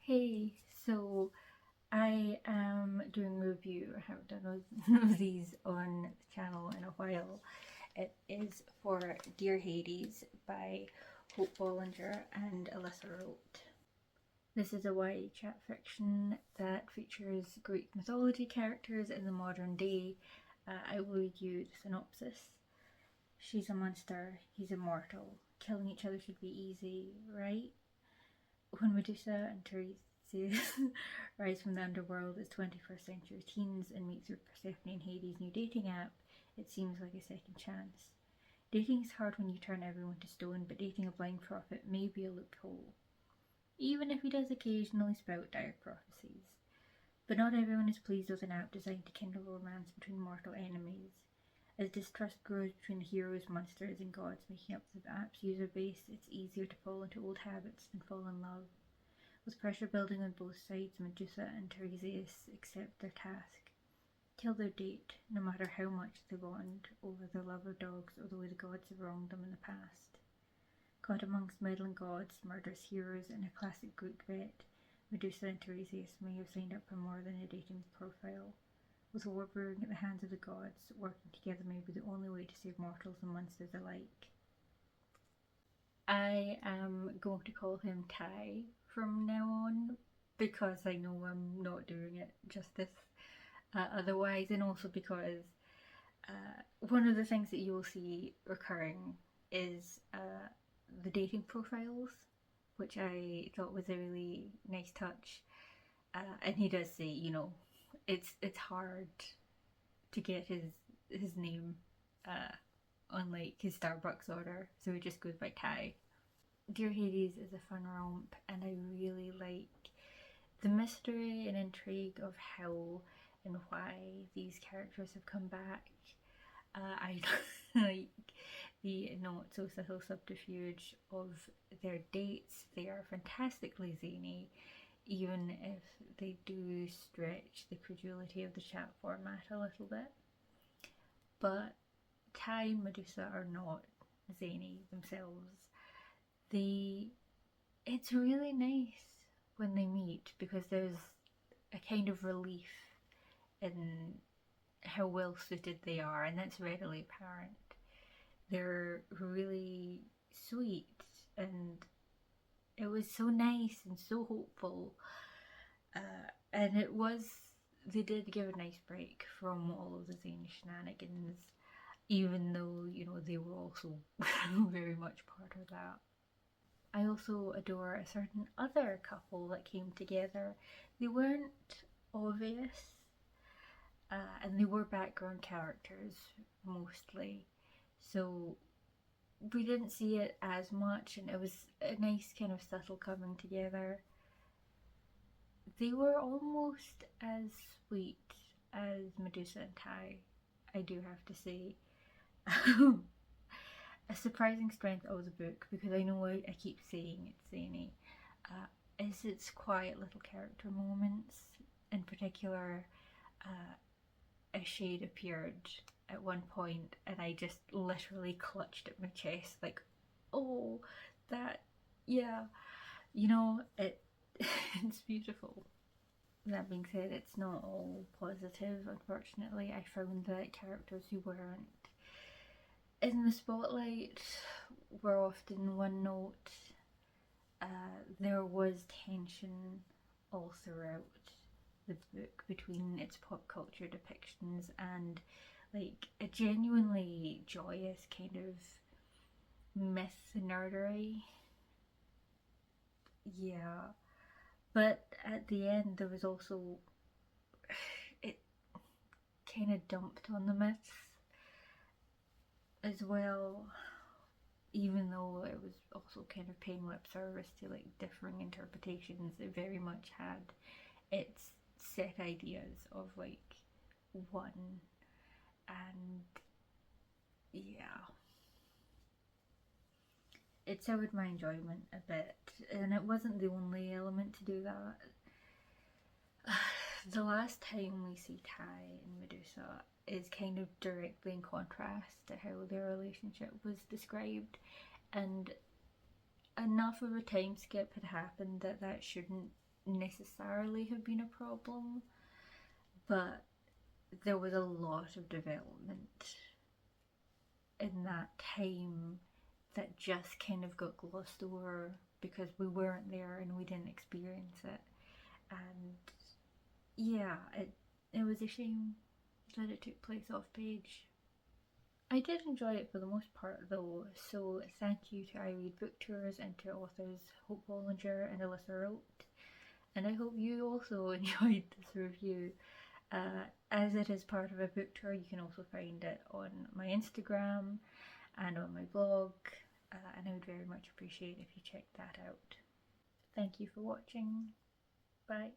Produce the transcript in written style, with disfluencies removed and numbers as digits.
Hey, so I am doing a review. I haven't done one of these on the channel in a while. It is for Dear Hades by Hope Bollinger and Alyssa Rote. This is a YA chat fiction that features Greek mythology characters in the modern day. I will read you the synopsis. She's a monster, he's immortal. Killing each other should be easy, right? When Medusa and Tiresias rise from the underworld as 21st century teens and meet through Persephone and Hades' new dating app, it seems like a second chance. Dating is hard when you turn everyone to stone, but dating a blind prophet may be a loophole, even if he does occasionally spout dire prophecies. But not everyone is pleased with an app designed to kindle romance between mortal enemies. As distrust grows between the heroes, monsters, and gods making up the app's user base, it's easier to fall into old habits than fall in love. With pressure building on both sides, Medusa and Tiresias accept their task. Kill their date, no matter how much they bond over their love of dogs or the way the gods have wronged them in the past. Caught amongst meddling gods, murderous heroes, and a classic Greek bet, Medusa and Tiresias may have signed up for more than a dating profile. With war brewing at the hands of the gods, working together may be the only way to save mortals and monsters alike. I am going to call him Ty from now on because I know I'm not doing it justice otherwise, and also because one of the things that you will see recurring is the dating profiles, which I thought was a really nice touch. And he does say, it's hard to get his name on like his Starbucks order, so he just goes by Ty. Dear Hades is a fun romp, and I really like the mystery and intrigue of how and why these characters have come back. I like the not so subtle subterfuge of their dates. They are fantastically zany, even if they do stretch the credulity of the chat format a little bit. But Ty and Medusa are not zany themselves. It's really nice when they meet because there's a kind of relief in how well suited they are, and that's readily apparent. They're really sweet, and it was so nice and so hopeful. And they did give a nice break from all of the zany shenanigans, even though, they were also very much part of that. I also adore a certain other couple that came together. They weren't obvious, and they were background characters mostly, so we didn't see it as much, and it was a nice kind of subtle coming together. They were almost as sweet as Medusa and Ty, I do have to say. A surprising strength of the book, because I know I keep saying it's zany, is its quiet little character moments. In particular, a shade appeared at one point and I just literally clutched at my chest like, oh, that, yeah, it's beautiful. That being said, it's not all positive, unfortunately. I found that characters who weren't in the spotlight were often one note. There was tension all throughout the book between its pop culture depictions and like a genuinely joyous kind of myth nerdery. Yeah, but at the end there was also, it kind of dumped on the myths as well, even though it was also kind of paying lip service to like differing interpretations. It very much had its set ideas of like one, and yeah, it soured my enjoyment a bit, and it wasn't the only element to do that. The last time we see Ty and Medusa is kind of directly in contrast to how their relationship was described, and enough of a time skip had happened that shouldn't necessarily have been a problem, but there was a lot of development in that time that just kind of got glossed over because we weren't there and we didn't experience it. And yeah, it was a shame that it took place off page. I did enjoy it for the most part though, so thank you to I Read Book Tours and to authors Hope Bollinger and Alyssa Rote. And I hope you also enjoyed this review. As it is part of a book tour, you can also find it on my Instagram and on my blog, and I would very much appreciate if you checked that out. Thank you for watching. Bye.